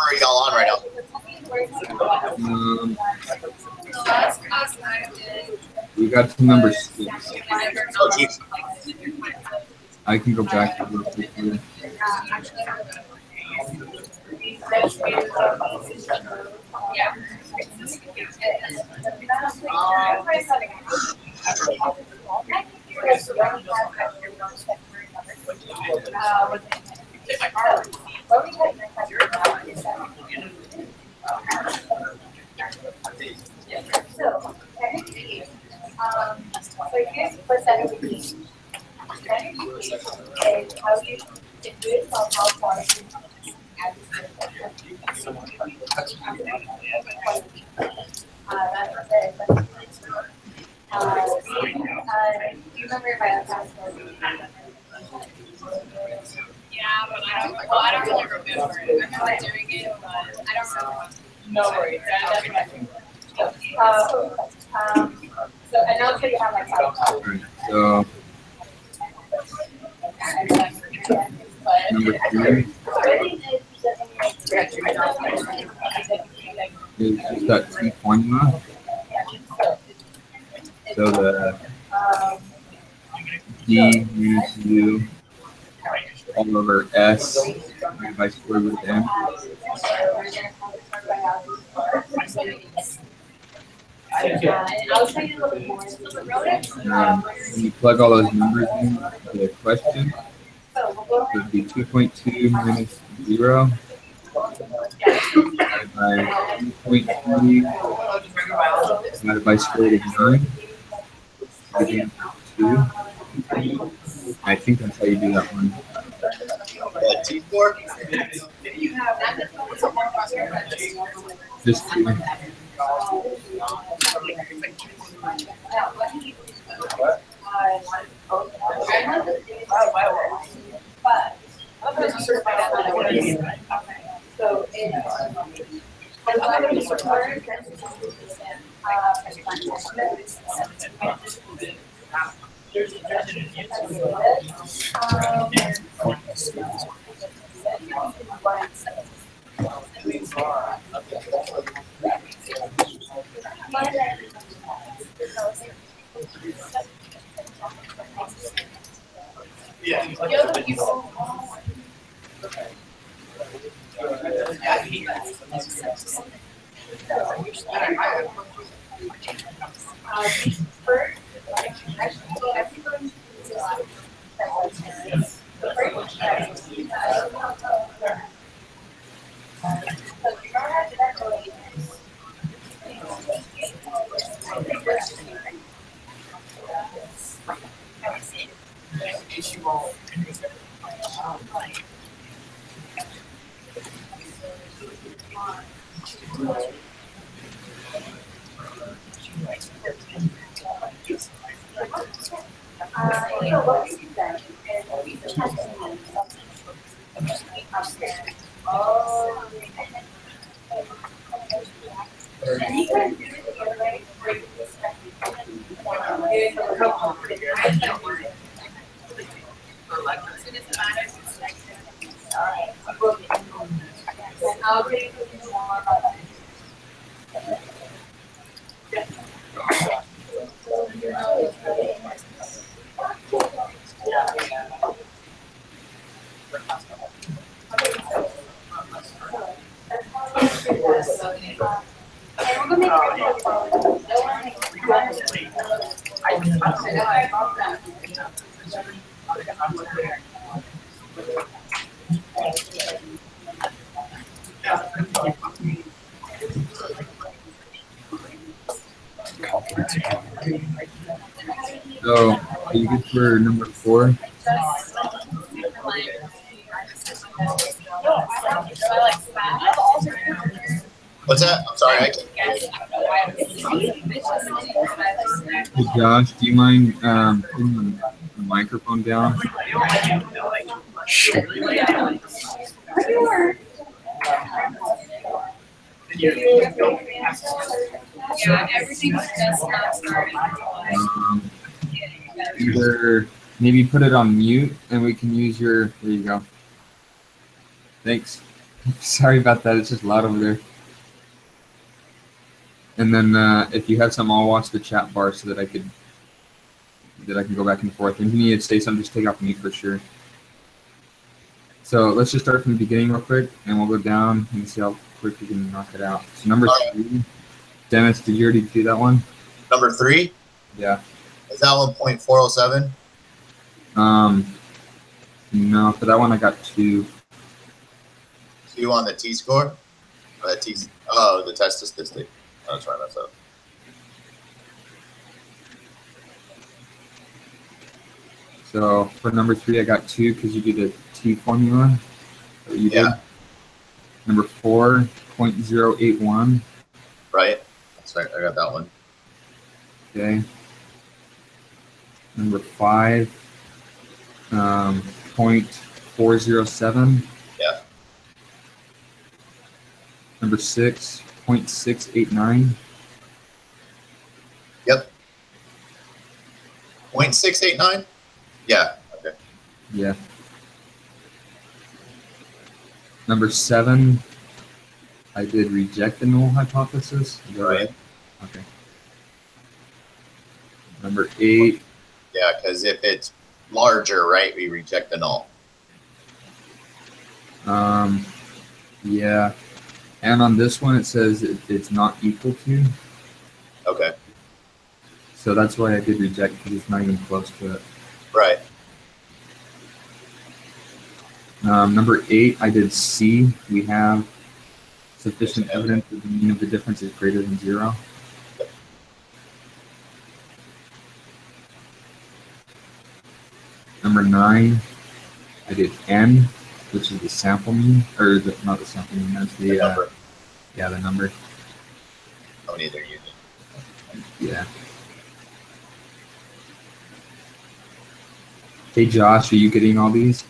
are y'all on right now? We got to number 6. Oh, geez. I can go back real quickly. Yeah, but I don't really remember it. I remember doing it, but I don't remember. No worries. That's what I think. So I know you have like So number 3 is just that T formula. So the D minus U all over S divided by square root of M. When you plug all those numbers in the question, it would be 2.2 minus 0 divided by 2.3 divided by square root of 9 divided by 2. I think that's how you do that one. T4? Just 2. So, are you good for number 4? What's that? I'm sorry, I can't. Hey Josh, do you mind putting the microphone down? Sure. Yeah, everything's just not starting. Either maybe put it on mute and we can use your. There you go. Thanks. Sorry about that. It's just loud over there. And then if you have some, I'll watch the chat bar so that I can go back and forth. And if you need to say something, just take off mute for sure. So let's just start from the beginning real quick, and we'll go down and see how quick we can knock it out. So number 3, Dennis, did you already do that one? Number 3? Yeah. Is that 1.407? No, for that one I got 2. 2 on the T-score? The test statistic. Oh, that's right, that's up. So for number 3, I got 2 because you did a T formula. You did. Number 4, 0.081. Right. That's right. I got that one. Okay. Number 5, 0.407. Yeah. Number 6, 0.689. Yep. 0.689? Yeah. Okay. Yeah. Number 7, I did reject the null hypothesis. Is that right? Okay. Number 8. Yeah, because if it's larger, right, we reject the null. Yeah. And on this one, it says it's not equal to. Okay. So that's why I did reject, because it's not even close to it. Right. Number 8, I did C. We have sufficient evidence that the mean of the difference is greater than 0. Number 9, I did N, which is the sample mean, or not the sample mean, that's the number. Yeah, the number. Don't either use it. Yeah. Hey Josh, are you getting all these?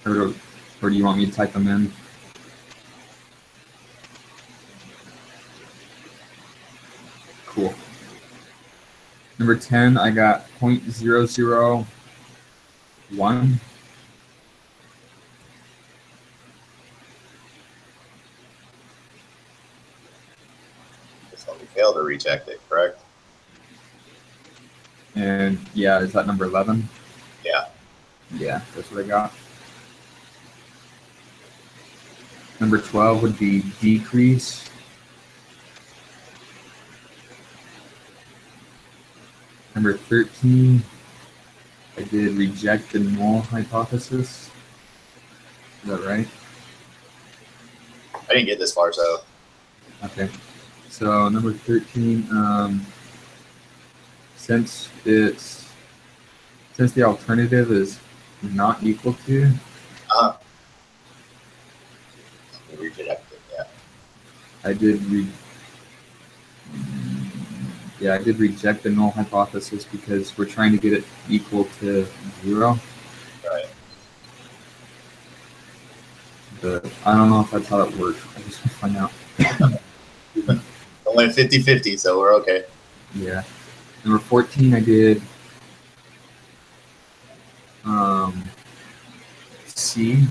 Or do you want me to type them in? Cool. Number 10, I got 0.001. So we failed to reject it, correct? And yeah, is that number 11? Yeah. Yeah, that's what I got. Number 12 would be decrease. Number 13, I did reject the null hypothesis. Is that right? I didn't get this far, so. Okay. So number 13, since the alternative is not equal to, We reject it, yeah. I did reject the null hypothesis because we're trying to get it equal to 0. Right. But I don't know if that's how it works. I just want to find out. Only 50-50, so we're okay. Yeah. Number 14, I did C.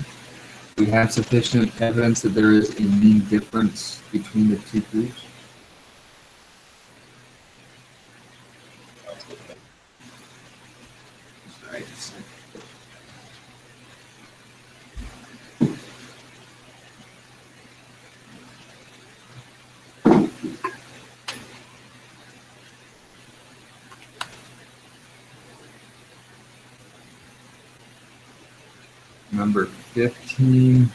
We have sufficient evidence that there is a mean difference between the two groups. Right. Number 15.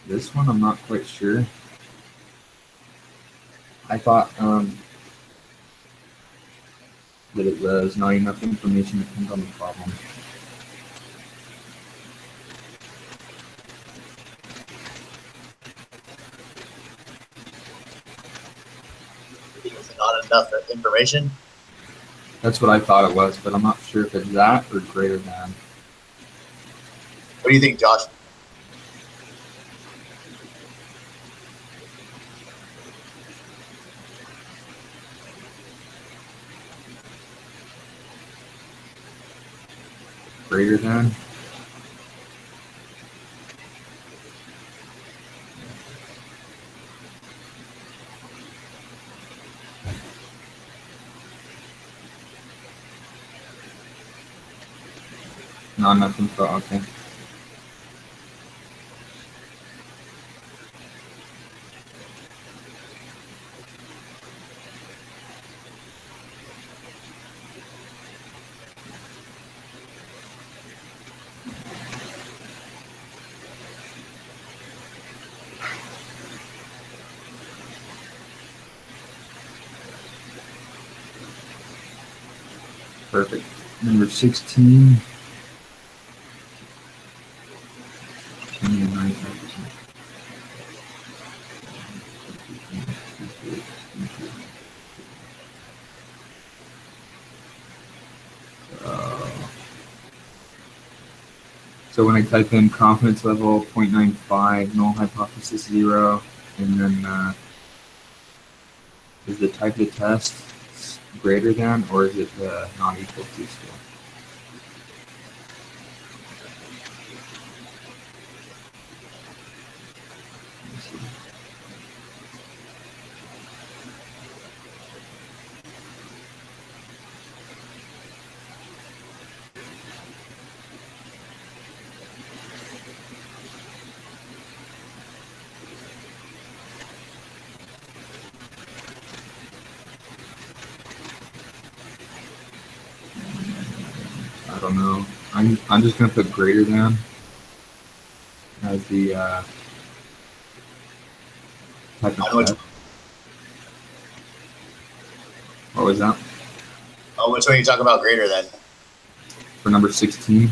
This one I'm not quite sure. I thought that it was not enough information depends on the problem. It's not enough information. That's what I thought it was, but I'm not sure if it's that or greater than. What do you think, Josh? greater than. No, nothing. So okay. Perfect. Number 16. 95%. So when I type in confidence level 0.95, null hypothesis 0, and then is the type of the test greater than, or is it not equal to still? I don't know. I'm just gonna put greater than as the type of test. What was that? Oh, which one are you talking about greater than? For number 16.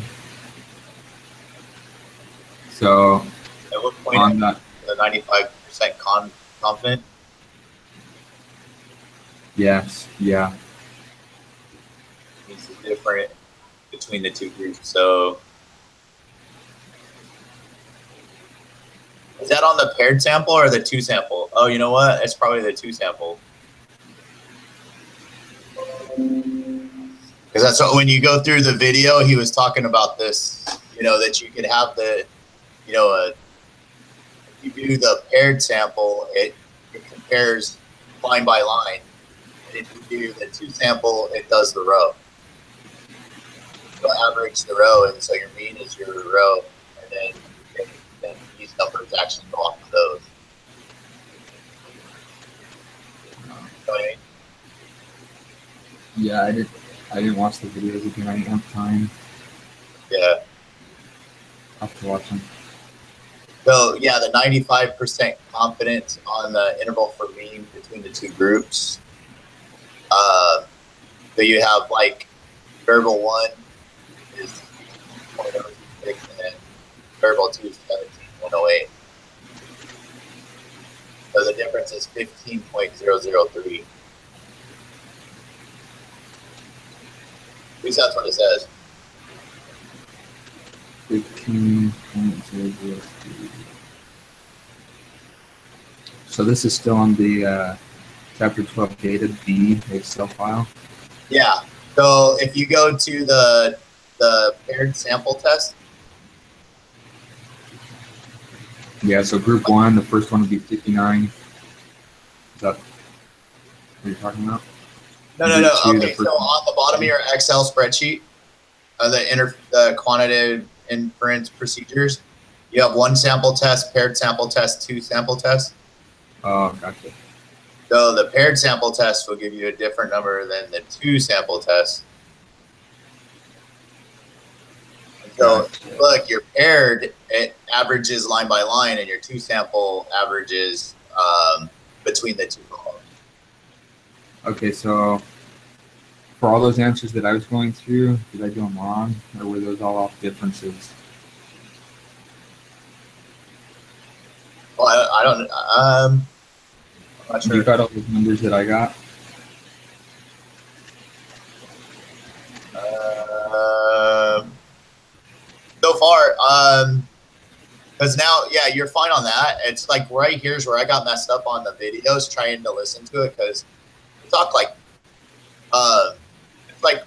So At what point on that, the 95% confident? yes, yeah. It's different between the two groups. So is that on the paired sample or the two sample? Oh, you know what? It's probably the two sample. Because that's what, when you go through the video, he was talking about this, you know, that you could have the, you know, if you do the paired sample, it compares line by line. And if you do the two sample, it does the row. You'll average the row, and so your mean is your row, and then these numbers actually go off of those. You know what I mean? Yeah, I didn't watch the videos again. I didn't have time. Yeah. I'll have to watch them. So yeah, the 95% confidence on the interval for mean between the two groups. So you have like variable 1 is 0.026, and then variable 2 is 17.108. So the difference is 15.003. At least that's what it says. 15.003. So this is still on the chapter 12 data B Excel file. Yeah. So if you go to the paired sample test. Yeah, so group 1, the first one would be 59. Is that what you're talking about? No. Okay, so on the bottom of your Excel spreadsheet, the quantitative inference procedures, you have 1 sample test, paired sample test, 2 sample tests. Oh, gotcha. So the paired sample test will give you a different number than the 2 sample test. So look, your paired, it averages line by line, and your 2 sample averages between the two columns. Okay, so for all those answers that I was going through, did I do them wrong, or were those all off differences? Well, I don't. I'm not sure. You got all those numbers that I got? So far, because now, yeah, you're fine on that. It's like right here's where I got messed up on the videos trying to listen to it, because we talk like, it's like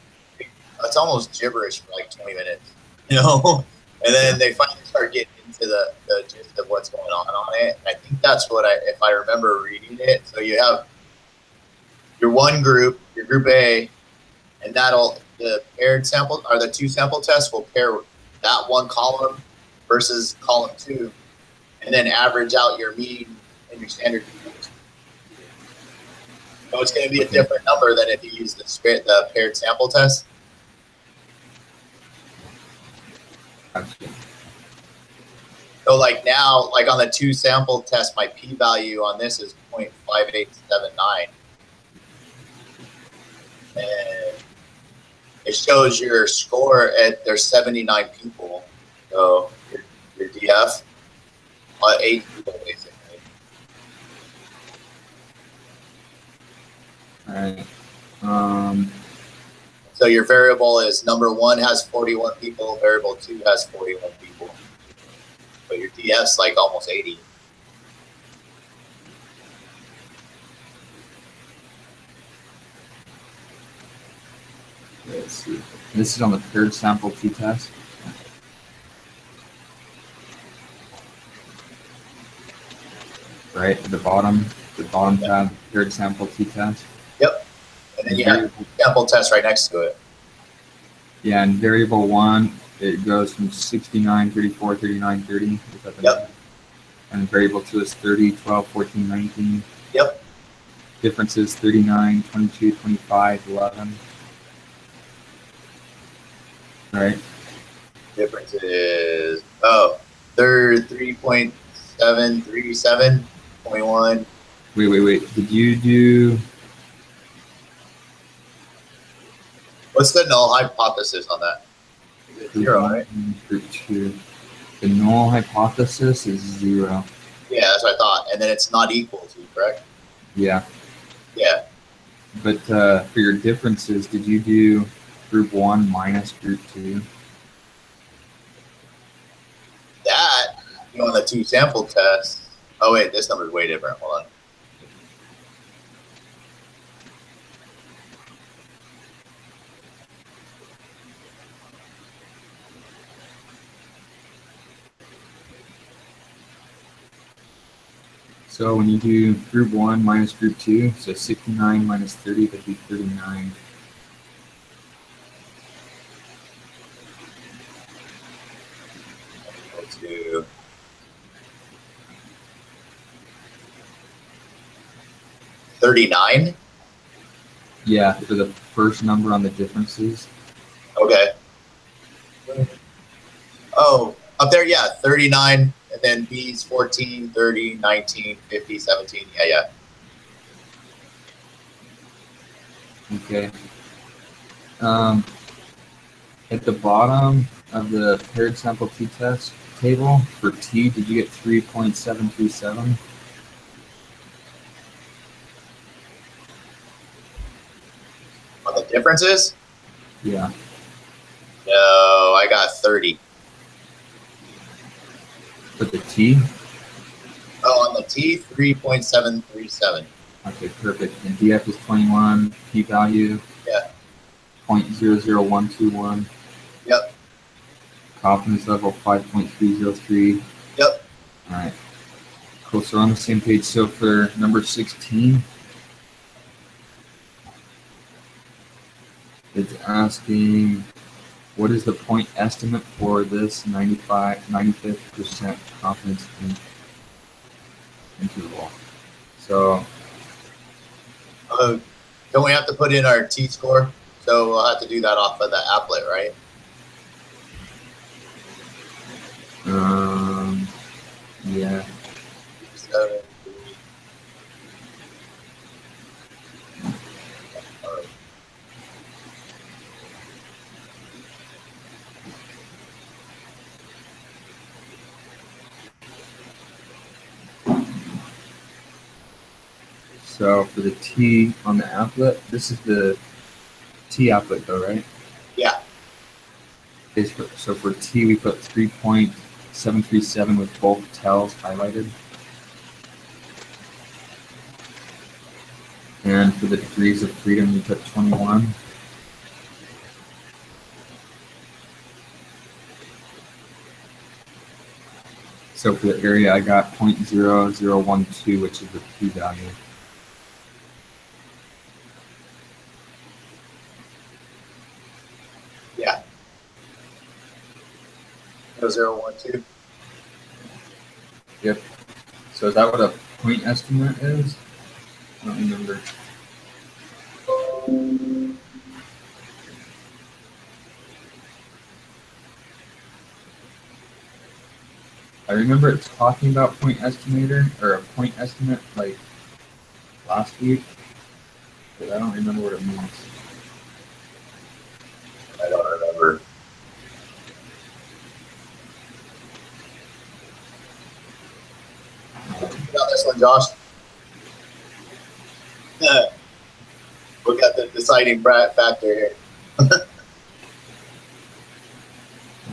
it's almost gibberish for like 20 minutes, you know? And then they finally start getting into the gist of what's going on it. And I think that's what if I remember reading it. So you have your one group, your group A, and the paired sample, or the 2 sample tests will pair that one column versus column 2, and then average out your mean and your standard deviation. So it's going to be a different number than if you use the paired sample test. So like now, like on the 2 sample test, my p-value on this is 0.5879. And it shows your score there's 79 people. So your DF, 8 people basically. All right. So your variable is number 1 has 41 people, variable 2 has 41 people. But your DF's like almost 80. Let's see. This is on the paired sample t-test. Right at the bottom tab, paired sample t-test. Yep. And then you have sample test right next to it. Yeah, and variable 1, it goes from 69, 34, 39, 30. Yep. And variable 2 is 30, 12, 14, 19. Yep. Differences 39, 22, 25, 11. Right. Difference is 3.737.1. Wait. Did you do? What's the null hypothesis on that? Is it 0, right? Group 2. The null hypothesis is 0. Yeah, that's what I thought. And then it's not equal to, correct? Yeah. Yeah. But for your differences, did you do group 1 minus group 2? That, on the 2 sample tests. Oh, wait, this number is way different. Hold on. So when you do group 1 minus group 2, so 69 minus 30, that'd be 39. To 39. Yeah, for the first number on the differences. Okay. Oh, up there, yeah, 39, and then B's 14, 30, 19, 50, 17. Yeah. Okay. At the bottom of the paired sample t-test table for T, did you get 3.737? On the differences? Yeah. No, I got 30. For the T? Oh, on the T, 3.737. Okay, perfect. And DF is 21, p-value? Yeah. 0.00121. Yep. Confidence level 5.303. Yep. All right. Cool. So we're on the same page. So for number 16, it's asking what is the point estimate for this 95th% confidence interval. So don't we have to put in our T-score? So we'll have to do that off of the applet, right? Yeah. 7, 3. So for the T on the applet, this is the T applet though, right? Yeah. So for T, we put 3.737 with both tells highlighted. And for the degrees of freedom, we put 21. So for the area, I got 0.0012, which is the p-value. Yeah. 0.012. Yep. So is that what a point estimate is? I don't remember. I remember it's talking about point estimator or a point estimate like last week, but I don't remember what it means. I don't remember. You got this one, Josh? We got the deciding factor here.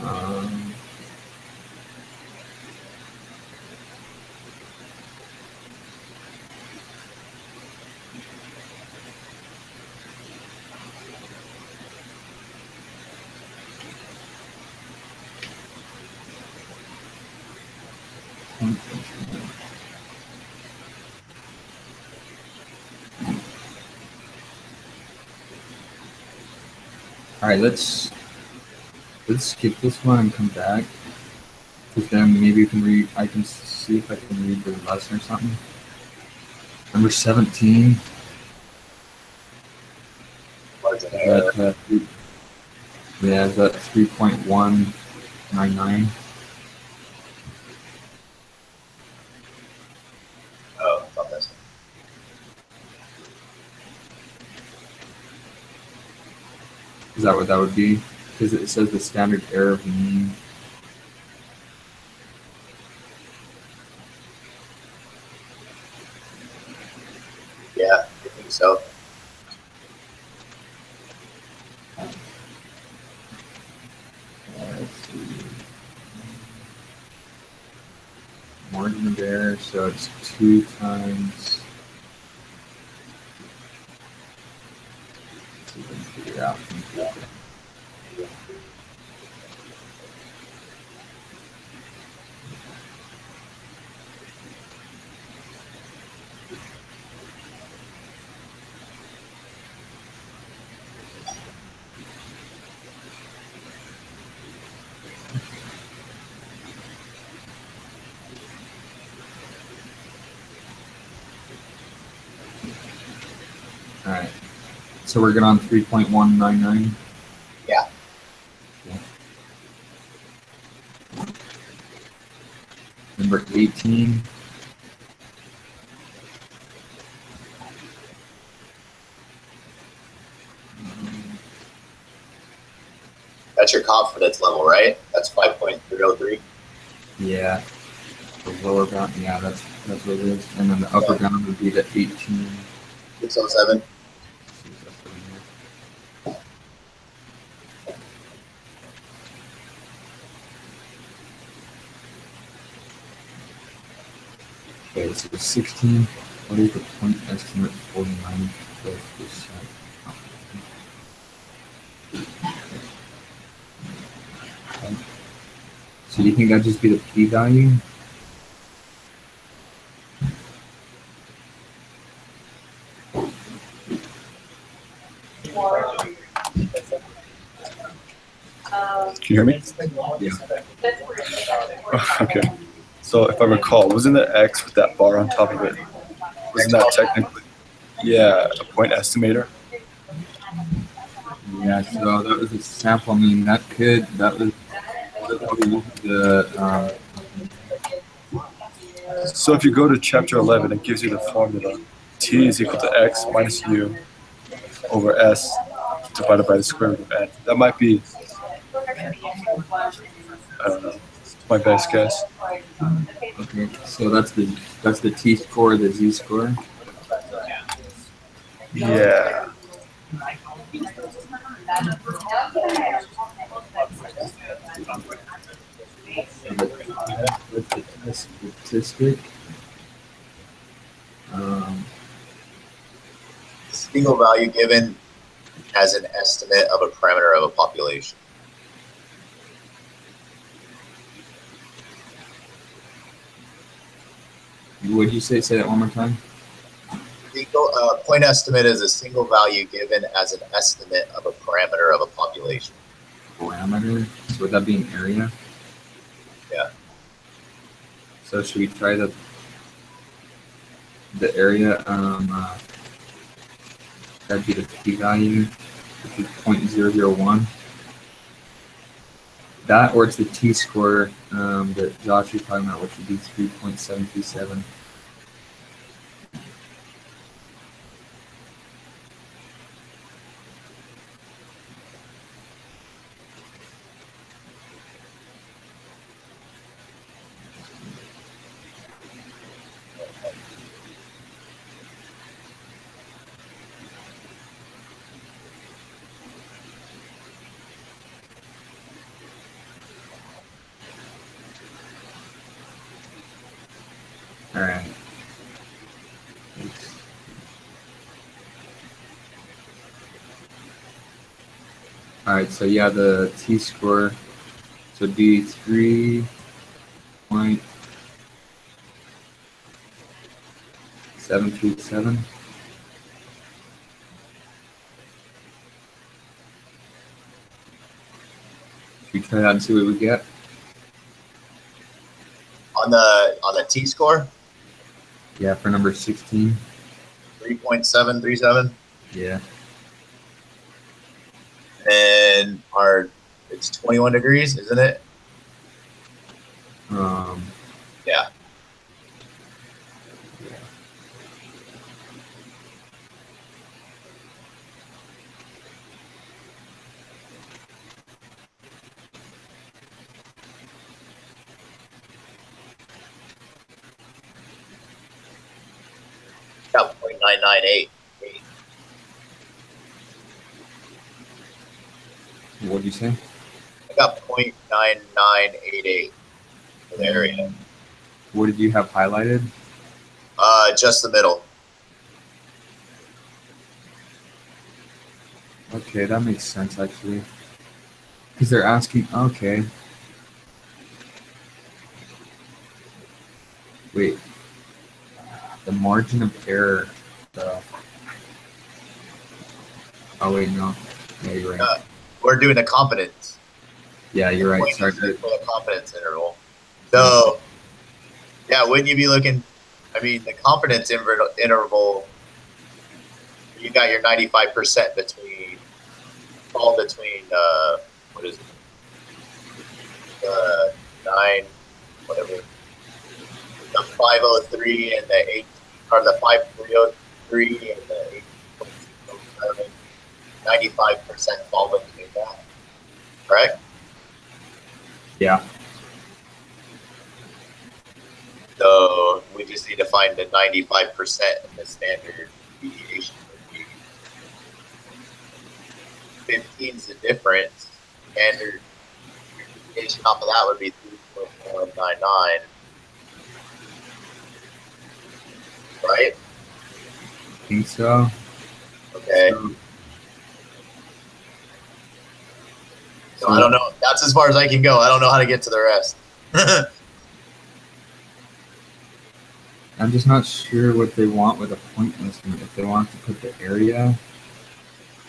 Um, all right, let's skip this one and come back. Because then maybe you can read. I can see if I can read the lesson or something. Number 17. Margin error. Yeah, is that 3.199? Oh, it's on this one. Is that what that would be? Because it says the standard error of the mean. Yeah, I think so. Let's see. Margin of error, so it's 2 times. Let's see if I can figure it out. All right. So we're good on 3.199. Yeah. Okay. Number 18. That's your confidence level, right? That's 5.303. Yeah. The lower bound. Yeah, that's what it is. And then the upper bound would be the 18. 607. Okay, so 16. What is the point estimate for 95%? Okay. So you think that'd just be the p-value? Can you hear me? Yeah. Okay. So if I recall, wasn't the X with that bar on top of it? Wasn't that technically, yeah, a point estimator? Yeah, so that was a sample. I mean, that was the, So if you go to chapter 11, it gives you the formula. T is equal to X minus U over S divided by the square root of N. That might be, I don't know, my best guess. okay, so that's the T score, the Z score. Yeah. With the test statistic. Single value given as an estimate of a parameter of a population. Would you say that one more time? Single point estimate is a single value given as an estimate of a parameter of a population. Parameter? So would that be an area? Yeah. So should we try the area? That'd be the p-value, which is 0.001. That, or it's the t-score that Josh was talking about, which would be 3.737. All right. All right, so yeah, the t-score, so it'd be 3.737. Should we try that and see what we get? On the t-score, Yeah, for number 16. 3.737. Yeah. And it's 21 degrees, isn't it? Yeah. Got 0.998. What did you say? I got 0.9988 for the area. What did you have highlighted? Just the middle. Okay, that makes sense actually. Because they're asking, okay. Wait. The margin of error. Oh wait, no. Yeah, you're right. We're doing the confidence. Yeah, you're right. Point Sorry. is for the confidence interval. So, yeah, wouldn't you be looking? I mean, the confidence interval. You got your 95% between what is it? 9, the 503 and the 8, or the 5303 and the 8.07. 95% fall between that. Correct? Yeah. So we just need to find the 95% and the standard deviation would be 15 is the difference. Standard deviation off of that would be 3.199. Right? I think so. Okay. So I don't know. That's as far as I can go. I don't know how to get to the rest. I'm just not sure what they want with a point estimate. If they want to put the area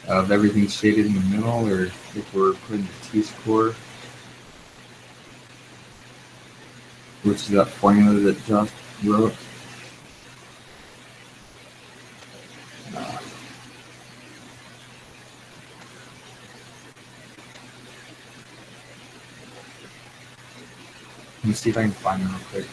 of everything shaded in the middle, or if we're putting the t-score, which is that formula that Josh wrote. Let me see if I can find them real quick.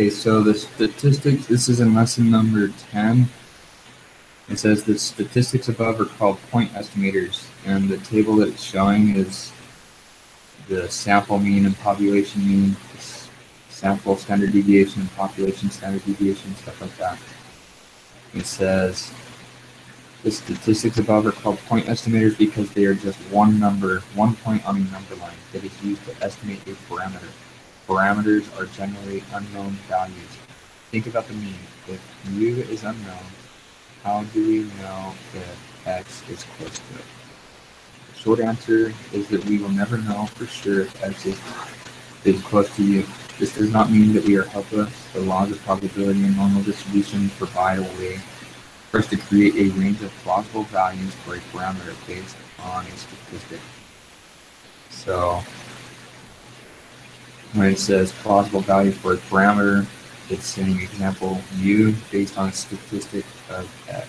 Okay, so the statistics, this is in lesson number 10. It says the statistics above are called point estimators, and the table that it's showing is the sample mean and population mean, sample standard deviation, population standard deviation, stuff like that. It says the statistics above are called point estimators because they are just one number, one point on a number line that is used to estimate a parameter. Parameters are generally unknown values. Think about the mean. If mu is unknown, how do we know if x is close to it? The short answer is that we will never know for sure if x is close to u. This does not mean that we are helpless. The laws of probability and normal distribution provide a way for us to create a range of plausible values for a parameter based on a statistic. So when it says plausible value for a parameter, it's saying example u based on a statistic of x.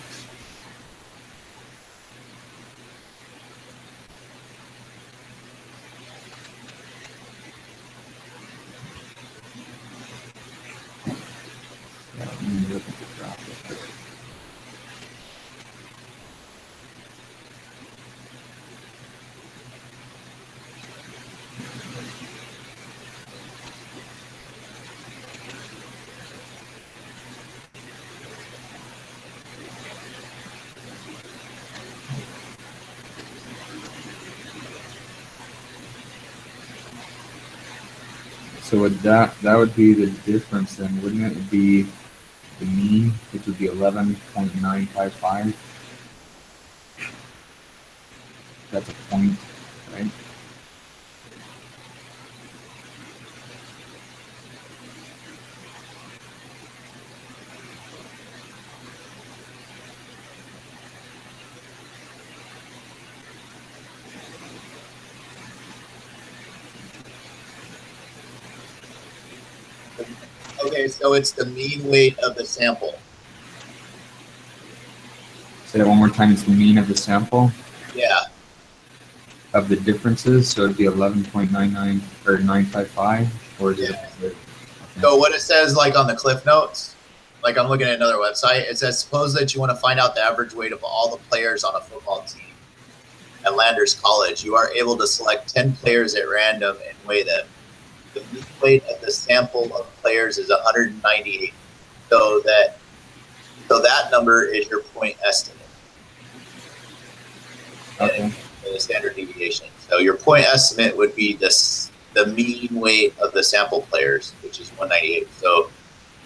Yeah, let me look at the graph real quick. So would that would be the difference then, wouldn't it? It'd be the mean, which would be 11.955. That's a point, right? Okay, so it's the mean weight of the sample. Say that one more time. It's the mean of the sample Yeah. of the differences. So it'd be 11.99 or 955, or is it? Yeah. So what it says, like on the Cliff Notes, like I'm looking at another website, it says, suppose that you want to find out the average weight of all the players on a football team at Landers College. You are able to select 10 players at random and weigh them. The mean weight of the sample of players is 198. So that number is your point estimate. Okay. And the standard deviation. So your point estimate would be the mean weight of the sample players, which is 198. So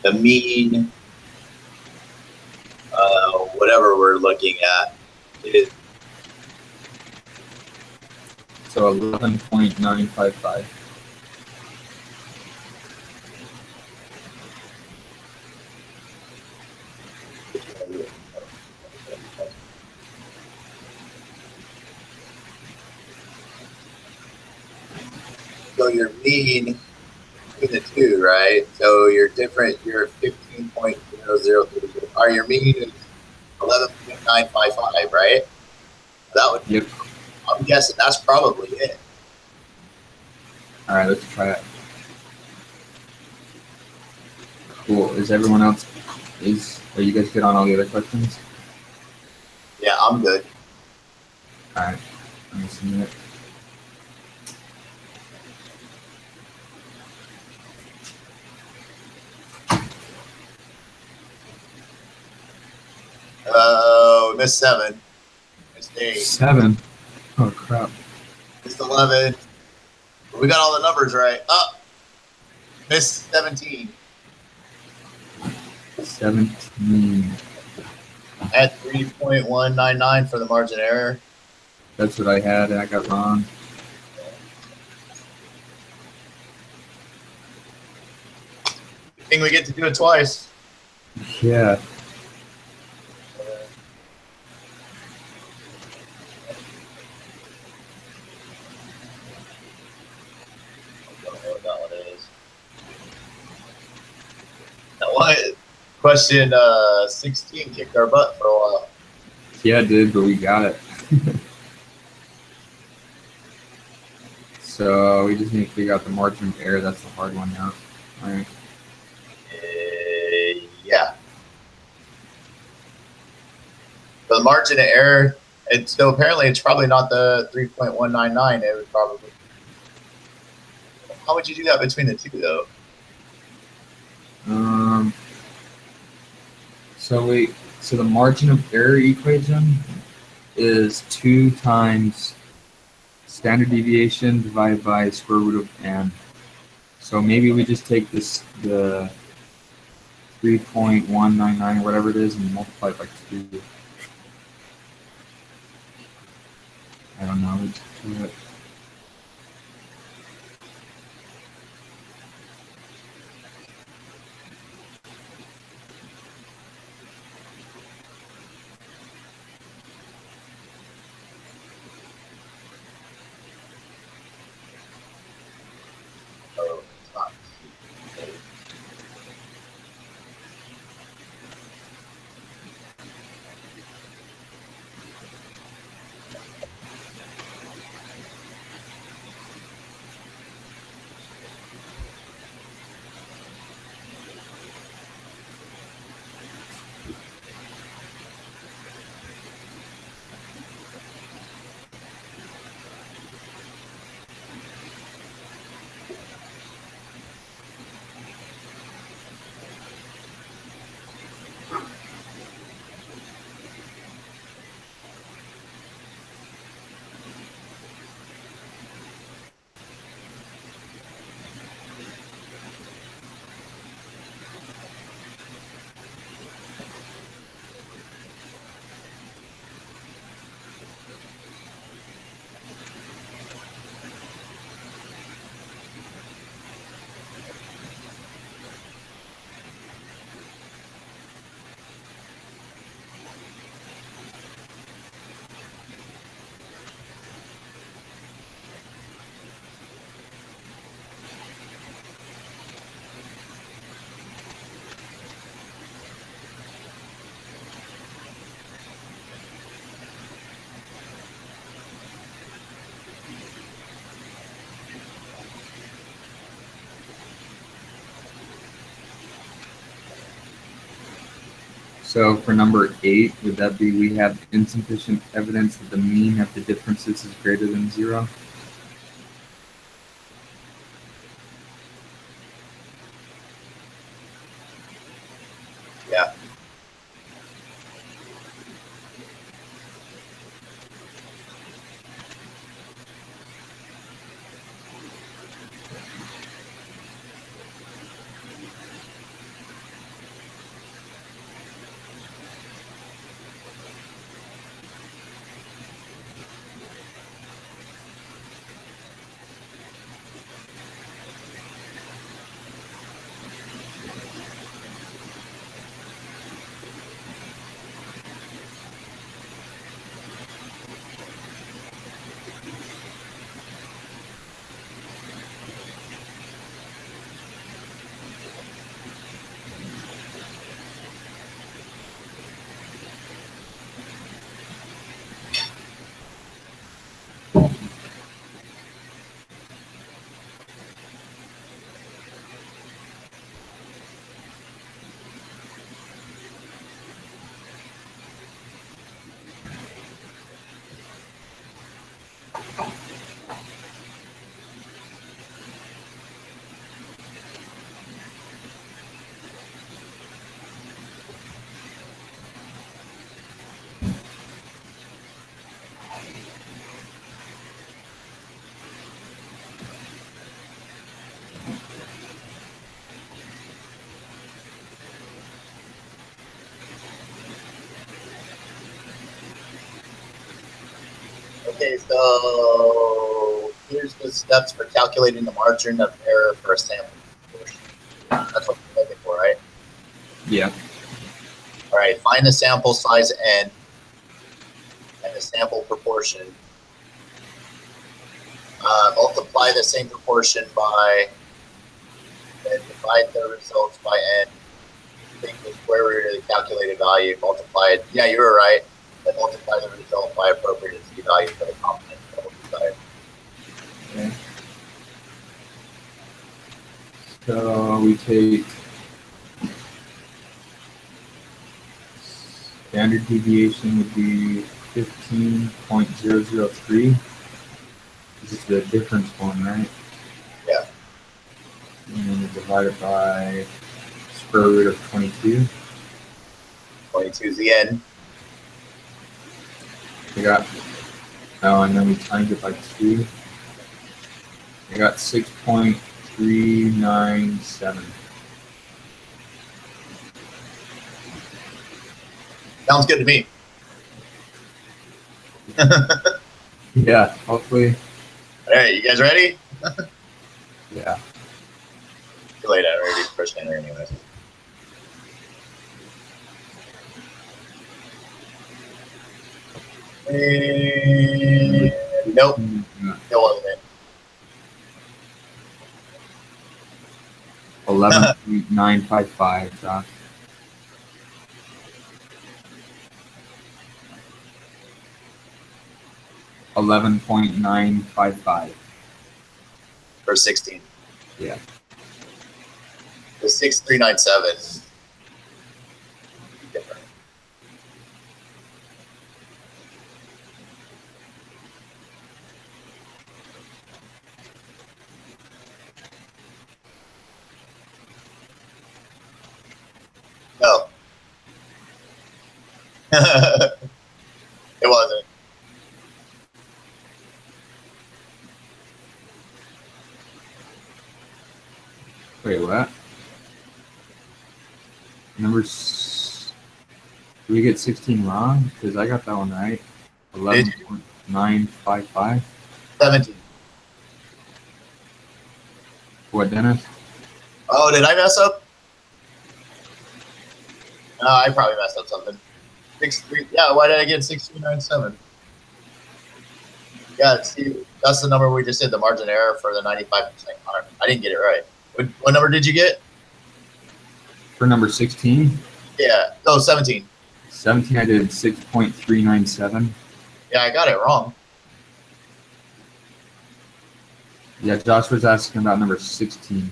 the mean, whatever we're looking at, is So 11.955. so your mean between the two, right? So you're different. You're 15.0033. Or your mean is 11.955, right? That would. Yep. I'm guessing that's probably it. All right, let's try it. Cool. Is everyone else? Are you guys good on all the other questions? Yeah, I'm good. All right. Let me submit. We missed 7. Missed 8. 7. Oh crap. Missed 11. We got all the numbers right. Missed 17. 17. At 3.199 for the margin error. That's what I had, and I got wrong. I think we get to do it twice. Yeah. Question 16 kicked our butt for a while. Yeah, it did, but we got it. So we just need to figure out the margin of error. That's the hard one now. All right. So the margin of error, so apparently it's probably not the 3.199. It would probably. How would you do that between the two, though? So the margin of error equation is 2 times standard deviation divided by square root of n. So maybe we just take the 3.199 or whatever it is and multiply it by 2. I don't know. Let's do it. Oh, it's not. So for number 8, would that be we have insufficient evidence that the mean of the differences is greater than 0? Yeah. Okay, so here's the steps for calculating the margin of error for a sample proportion. That's what you're looking for, right? Yeah. All right, find the sample size n and the sample proportion. Multiply the same proportion by, and divide the results by n. Take the square root of the calculated value, multiply it. Yeah, you were right. Then multiply the result by appropriate z value for the confidence level desired. Okay. So we take standard deviation would be 15.003. This is the difference one, right? Yeah. And then we divide it by square root of 22. 22 is the end. We got, oh, and then we times it by 2. We got 6.397. Sounds good to me. Yeah, hopefully. All right, you guys ready? Yeah. Too late. I already did first enter anyways. Nope, it wasn't it. 11.955, Josh. $11.955. For 16. Yeah. The 6397. Different. No. It wasn't. Wait, what? Numbers. Did we get 16 wrong? Because I got that one right. 11.955. 17. What, Dennis? Oh, did I mess up? No, I probably messed up something. 63. Yeah, why did I get 6297? Yeah, see, that's the number we just did, the margin error for the 95% harm. I didn't get it right. What number did you get? For number 16? Yeah, no, 17. 17, I did 6.397. Yeah, I got it wrong. Yeah, Josh was asking about number 16. Is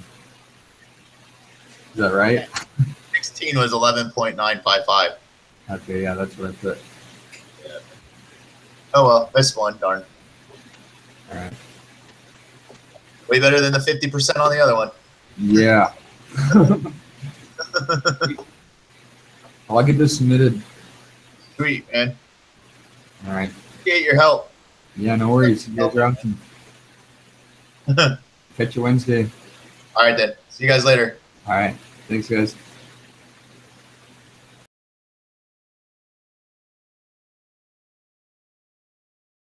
that right? 16 was 11.955. Okay, yeah, that's what I put. Yeah. Oh well, missed one, darn. All right. Way better than the 50% on the other one. Yeah. I'll get this submitted. Sweet, man. All right. Appreciate your help. Yeah, no worries. You guys are awesome. Catch you Wednesday. All right, then. See you guys later. All right. Thanks, guys.